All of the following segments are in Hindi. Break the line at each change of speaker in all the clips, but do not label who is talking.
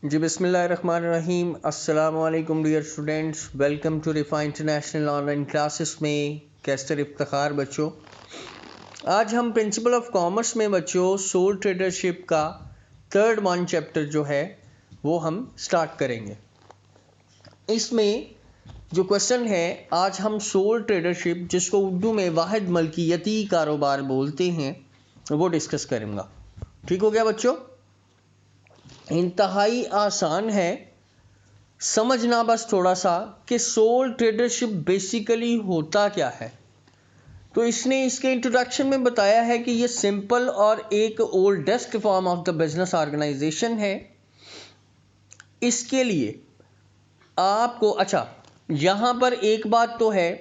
जी बिस्मिल्लाहिर्रहमानिर्रहीम। अस्सलामु अलैकुम dear students, welcome to Rifa international online classes में। कैसर इफ्तिखार बच्चों, आज हम प्रिंसिपल ऑफ कॉमर्स में बच्चों सोल ट्रेडरशिप का थर्ड वन चैप्टर जो है वो हम स्टार्ट करेंगे। इसमें जो क्वेश्चन है, आज हम सोल ट्रेडरशिप, जिसको उर्दू में वाहिद मलकियती कारोबार बोलते हैं, वो डिस्कस करूँगा। ठीक हो गया बच्चों? इंतहाई आसान है, समझना बस थोड़ा सा कि सोल ट्रेडरशिप बेसिकली होता क्या है। तो इसने इसके इंट्रोडक्शन में बताया है कि ये सिंपल और एक oldest form of the business organisation है। इसके लिए आपको यहाँ पर एक बात तो है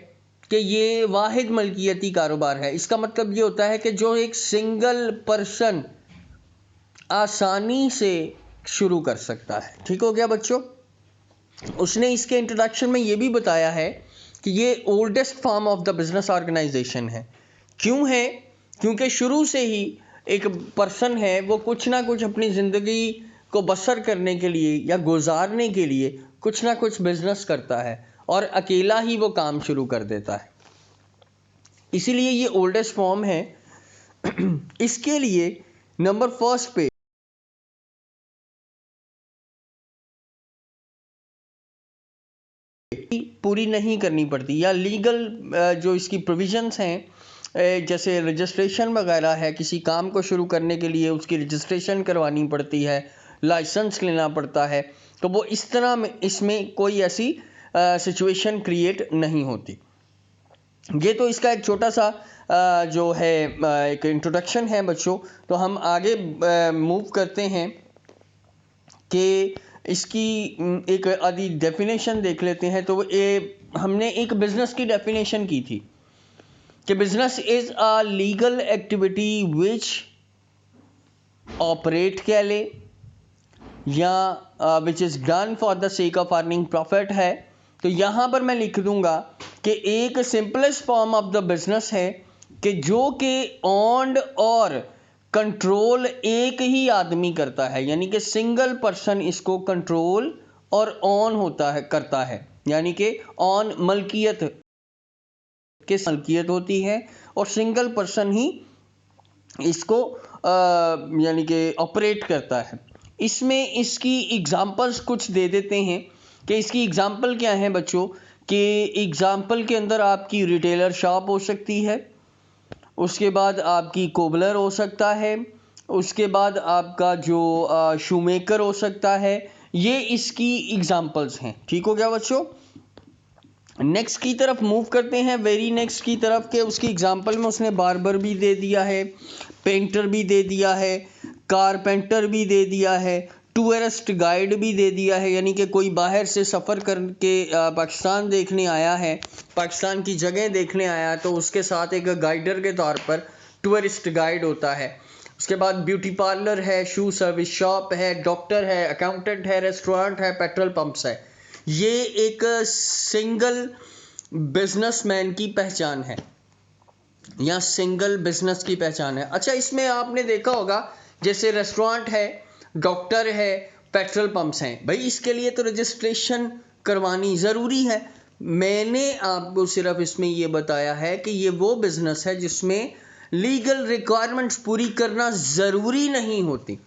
कि ये वाहिद मलकियती कारोबार है। इसका मतलब ये होता है कि जो एक सिंगल पर्सन आसानी से शुरू कर सकता है। ठीक हो गया बच्चों? उसने इसके इंट्रोडक्शन में ये भी बताया है कि ये oldest form of the business organisation है। क्यों है? क्योंकि शुरू से ही एक पर्सन है, वो कुछ ना कुछ अपनी ज़िंदगी को बसर करने के लिए या गुजारने के लिए कुछ ना कुछ बिजनेस करता है और अकेला ही वो काम शुरू कर देता है। इसीलिए ये ओल्डेस्ट फॉर्म है। इसके लिए नंबर फर्स्ट पे पूरी नहीं करनी पड़ती, या लीगल जो इसकी प्रोविजंस हैं, जैसे रजिस्ट्रेशन वगैरह है, किसी काम को शुरू करने के लिए उसकी रजिस्ट्रेशन करवानी पड़ती है, लाइसेंस लेना पड़ता है। तो वो इस तरह में इसमें कोई ऐसी सिचुएशन क्रिएट नहीं होती। ये तो इसका एक छोटा सा जो है एक इंट्रोडक्शन है बच्चों। तो हम आगे मूव करते हैं कि इसकी एक आदि डेफिनेशन देख लेते हैं। तो हमने एक बिजनेस की डेफिनेशन की थी कि business is a legal activity which operate कह ले, या which is done for the sake of earning profit है। तो यहाँ पर मैं लिख दूंगा कि एक simplest form of the business है कि जो कि ऑन्ड और कंट्रोल एक ही आदमी करता है, यानी कि सिंगल पर्सन इसको कंट्रोल और ऑन होता है करता है, यानी कि ऑन मलकियत मलकियत होती है और सिंगल पर्सन ही इसको यानी कि ऑपरेट करता है। इसमें इसकी एग्जांपल्स कुछ दे देते हैं कि इसकी एग्जांपल क्या है बच्चों। कि एग्जांपल के अंदर आपकी रिटेलर शॉप हो सकती है, उसके बाद आपकी कोबलर हो सकता है, उसके बाद आपका जो शूमेकर हो सकता है। ये इसकी एग्जांपल्स हैं। ठीक हो गया बच्चों? नेक्स्ट की तरफ मूव करते हैं, वेरी नेक्स्ट की तरफ के उसकी एग्जांपल में उसने बार्बर भी दे दिया है, पेंटर भी दे दिया है, कारपेंटर भी दे दिया है, टूरिस्ट गाइड भी दे दिया है, यानी कि कोई बाहर से सफ़र करके पाकिस्तान देखने आया है, पाकिस्तान की जगह देखने आया है, तो उसके साथ एक गाइडर के तौर पर टूरिस्ट गाइड होता है। उसके बाद ब्यूटी पार्लर है, शू सर्विस शॉप है, डॉक्टर है, अकाउंटेंट है, रेस्टोरेंट है, पेट्रोल पंप्स है। ये एक सिंगल बिजनेसमैन की पहचान है या सिंगल बिजनेस की पहचान है। अच्छा, इसमें आपने देखा होगा जैसे रेस्टोरेंट है, डॉक्टर है, पेट्रोल पंप्स हैं, भाई इसके लिए तो रजिस्ट्रेशन करवानी ज़रूरी है। मैंने आपको सिर्फ इसमें ये बताया है कि ये वो बिजनेस है जिसमें लीगल रिक्वायरमेंट्स पूरी करना ज़रूरी नहीं होती।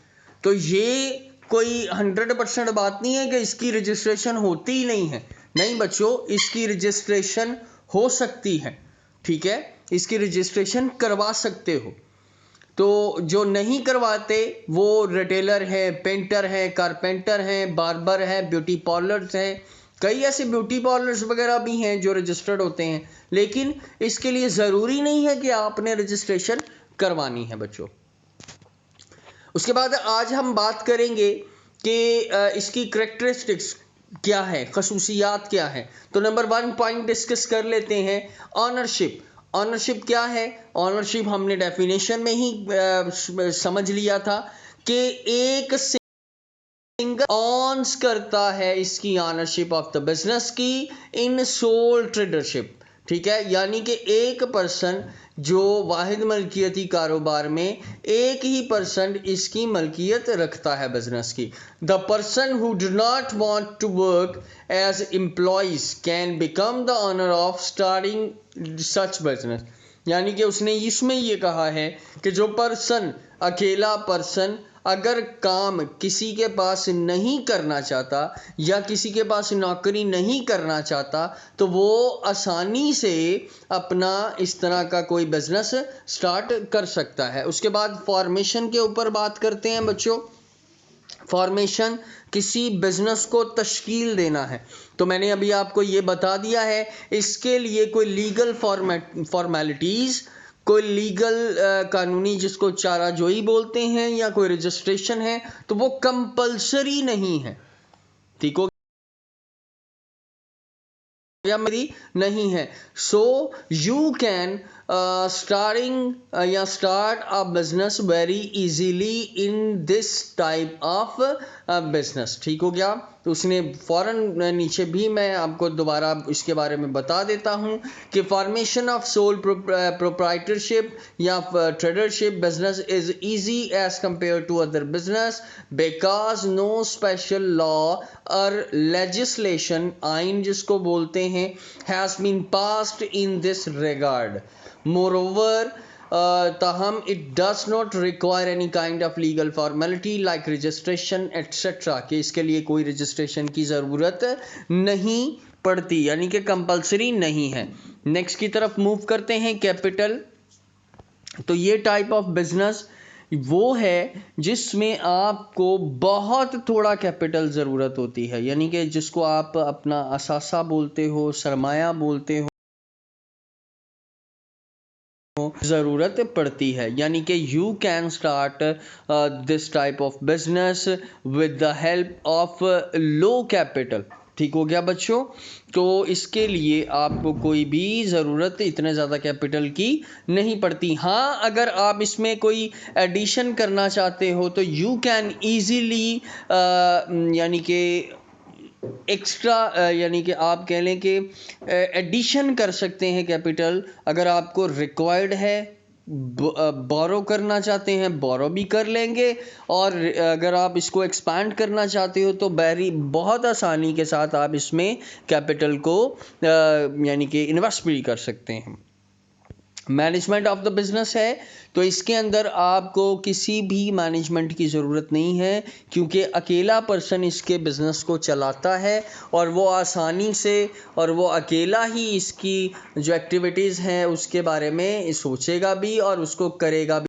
तो ये कोई 100% बात नहीं है कि इसकी रजिस्ट्रेशन होती ही नहीं है। नहीं बच्चों, इसकी रजिस्ट्रेशन हो सकती है। ठीक है, इसकी रजिस्ट्रेशन करवा सकते हो। तो जो नहीं करवाते वो रिटेलर है, पेंटर है, कारपेंटर है, बार्बर है, ब्यूटी पार्लर्स हैं। कई ऐसे ब्यूटी पार्लर्स वगैरह भी हैं जो रजिस्टर्ड होते हैं, लेकिन इसके लिए ज़रूरी नहीं है कि आपने रजिस्ट्रेशन करवानी है बच्चों। उसके बाद आज हम बात करेंगे कि इसकी करेक्टरिस्टिक्स क्या है, खसूसियात क्या है। तो नंबर 1 पॉइंट डिस्कस कर लेते हैं, ऑनरशिप। ऑनरशिप क्या है? ऑनरशिप हमने डेफिनेशन में ही समझ लिया था कि एक सिंगल ऑन्स करता है इसकी ऑनरशिप ऑफ द बिजनेस की इन सोल ट्रेडरशिप। ठीक है, यानी कि एक पर्सन जो वाहिद मलकियती कारोबार में 1% इसकी मलकियत रखता है बिजनेस की। The person who do not want to work as employees can become the owner of starting such business. यानी कि उसने इसमें ये कहा है कि जो पर्सन, अकेला पर्सन अगर काम किसी के पास नहीं करना चाहता या किसी के पास नौकरी नहीं करना चाहता तो वो आसानी से अपना इस तरह का कोई बिजनेस स्टार्ट कर सकता है। उसके बाद फॉर्मेशन के ऊपर बात करते हैं बच्चों। फॉर्मेशन किसी बिजनेस को तश्कील देना है। तो मैंने अभी आपको ये बता दिया है, इसके लिए कोई लीगल फॉर्मेलिटीज़, कोई लीगल कानूनी जिसको चाराजोई बोलते हैं या कोई रजिस्ट्रेशन है तो वो कंपल्सरी नहीं है। ठीक हो या मेरी नहीं है। So you can start a business very easily in this type of business. ठीक हो गया। तो उसने फौरन नीचे भी मैं आपको दोबारा इसके बारे में बता देता हूँ कि फॉर्मेशन ऑफ सोल प्रोप्राइटरशिप या tradership business is easy as compare to other business because no special law और लेजिस्लेशन, आइन जिसको बोलते हैं, has been passed in this regard. Moreover ताहम it does not require any kind of legal formality like registration etcetera, कि इसके लिए कोई रजिस्ट्रेशन की ज़रूरत नहीं पड़ती, यानी कि कंपलसरी नहीं है। नेक्स्ट की तरफ मूव करते हैं, कैपिटल। तो ये टाइप ऑफ बिजनेस वो है जिसमें आपको बहुत थोड़ा कैपिटल ज़रूरत होती है, यानी कि जिसको आप अपना असासा बोलते हो, सरमाया बोलते हो, ज़रूरत पड़ती है। यानी कि you can start this type of business with the help of low capital. ठीक हो गया बच्चों। तो इसके लिए आपको कोई भी ज़रूरत इतने ज़्यादा कैपिटल की नहीं पड़ती। हाँ, अगर आप इसमें कोई एडिशन करना चाहते हो तो यू कैन ईजीली यानी कि एक्स्ट्रा यानी कि आप कह लें कि एडिशन कर सकते हैं कैपिटल। अगर आपको रिक्वायर्ड है, बोरो करना चाहते हैं, बोरो भी कर लेंगे, और अगर आप इसको एक्सपैंड करना चाहते हो तो बहुत आसानी के साथ आप इसमें कैपिटल को यानी कि इन्वेस्ट भी कर सकते हैं। मैनेजमेंट ऑफ द बिजनेस है तो इसके अंदर आपको किसी भी मैनेजमेंट की ज़रूरत नहीं है, क्योंकि अकेला पर्सन इसके बिज़नेस को चलाता है और वो आसानी से, और वो अकेला ही इसकी जो एक्टिविटीज़ हैं उसके बारे में सोचेगा भी और उसको करेगा भी।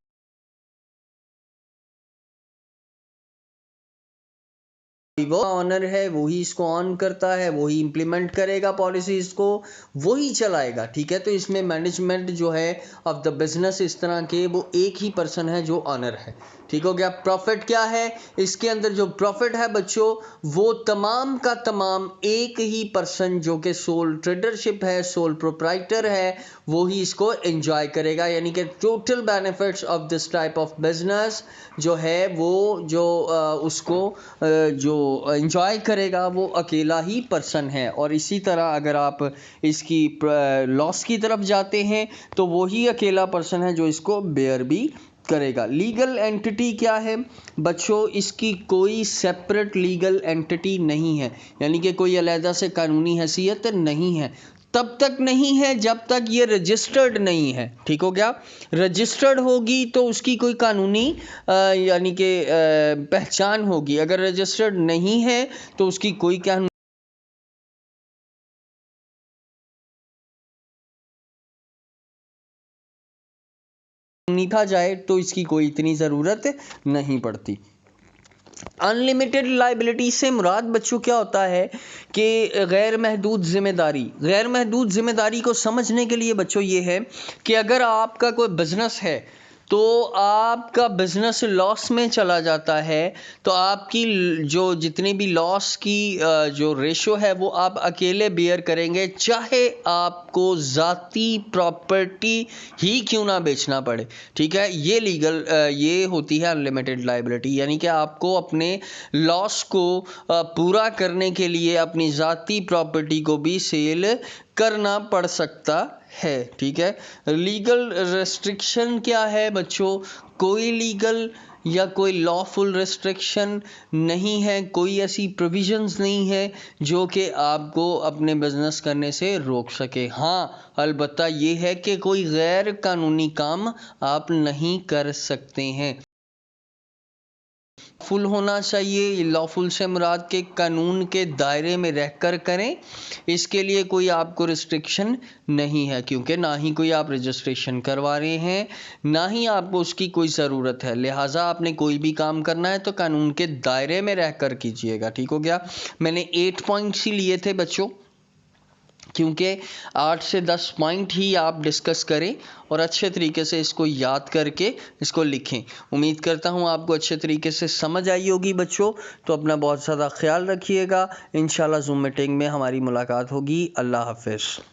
वो ऑनर है, वही इसको ऑन करता है, वही इम्प्लीमेंट करेगा पॉलिसीज को, वही चलाएगा। ठीक है। तो इसमें मैनेजमेंट जो है ऑफ द बिजनेस इस तरह के वो एक ही पर्सन है जो ऑनर है। ठीक हो गया। प्रॉफिट क्या है? इसके अंदर जो प्रॉफिट है बच्चों वो तमाम का तमाम एक ही पर्सन जो कि सोल ट्रेडरशिप है, सोल प्रोप्राइटर है, वो ही इसको एंजॉय करेगा। यानी कि total benefits of this type of business जो है वो जो उसको जो एंजॉय करेगा वो अकेला ही पर्सन है। और इसी तरह अगर आप इसकी लॉस की तरफ जाते हैं तो वही अकेला पर्सन है जो इसको बेयर भी करेगा। लीगल एंटिटी क्या है बच्चों? इसकी कोई सेपरेट लीगल एंटिटी नहीं है, यानी कि कोई अलग से कानूनी हैसियत नहीं है। तब तक नहीं है जब तक ये रजिस्टर्ड नहीं है। ठीक हो गया। रजिस्टर्ड होगी तो उसकी कोई कानूनी यानी कि पहचान होगी। अगर रजिस्टर्ड नहीं है तो उसकी कोई कानूनी लिखा जाए तो इसकी कोई इतनी ज़रूरत नहीं पड़ती। अनलिमिटेड लाइबिलिटी से मुराद बच्चों क्या होता है कि गैर महदूद जिम्मेदारी। गैर महदूद जिम्मेदारी को समझने के लिए बच्चों ये है कि अगर आपका कोई बिजनेस है तो आपका बिजनेस लॉस में चला जाता है तो आपकी जो जितनी भी लॉस की जो रेशो है वो आप अकेले बेयर करेंगे, चाहे आपको ज़ाती प्रॉपर्टी ही क्यों ना बेचना पड़े। ठीक है। ये लीगल ये होती है अनलिमिटेड लाइबिलिटी, यानी कि आपको अपने लॉस को पूरा करने के लिए अपनी ज़ाती प्रॉपर्टी को भी सेल करना पड़ सकता है। ठीक है, लीगल रेस्ट्रिक्शन क्या है बच्चों? कोई लीगल या कोई लॉफुल रेस्ट्रिक्शन नहीं है, कोई ऐसी प्रोविजंस नहीं है जो कि आपको अपने बिजनेस करने से रोक सके। हाँ, अलबत्ता ये है कि कोई गैर कानूनी काम आप नहीं कर सकते हैं। फुल होना चाहिए, लॉफुल से मुराद के कानून के दायरे में रहकर करें, इसके लिए कोई आपको रिस्ट्रिक्शन नहीं है, क्योंकि ना ही कोई आप रजिस्ट्रेशन करवा रहे हैं, ना ही आपको उसकी कोई ज़रूरत है। लिहाजा आपने कोई भी काम करना है तो कानून के दायरे में रहकर कीजिएगा। ठीक हो गया। मैंने 8 पॉइंट्स ही लिए थे बच्चों, क्योंकि 8 से 10 पॉइंट ही आप डिस्कस करें और अच्छे तरीके से इसको याद करके इसको लिखें। उम्मीद करता हूँ आपको अच्छे तरीके से समझ आई होगी बच्चों। तो अपना बहुत ज़्यादा ख्याल रखिएगा। इंशाल्लाह ज़ूम मीटिंग में हमारी मुलाकात होगी। अल्लाह हाफ़िज़।